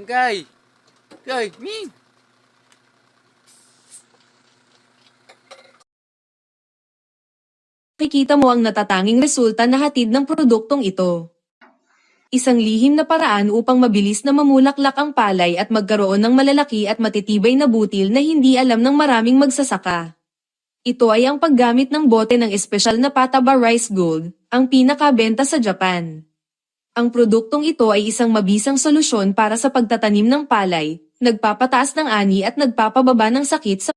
Kay! Kay! Min! Makikita mo ang natatanging resulta na hatid ng produktong ito. Isang lihim na paraan upang mabilis na mamulaklak ang palay at magkaroon ng malalaki at matitibay na butil na hindi alam ng maraming magsasaka. Ito ay ang paggamit ng bote ng espesyal na Pataba Rice Gold, ang pinakabenta sa Japan. Ang produktong ito ay isang mabisang solusyon para sa pagtatanim ng palay, nagpapataas ng ani at nagpapababa ng sakit sa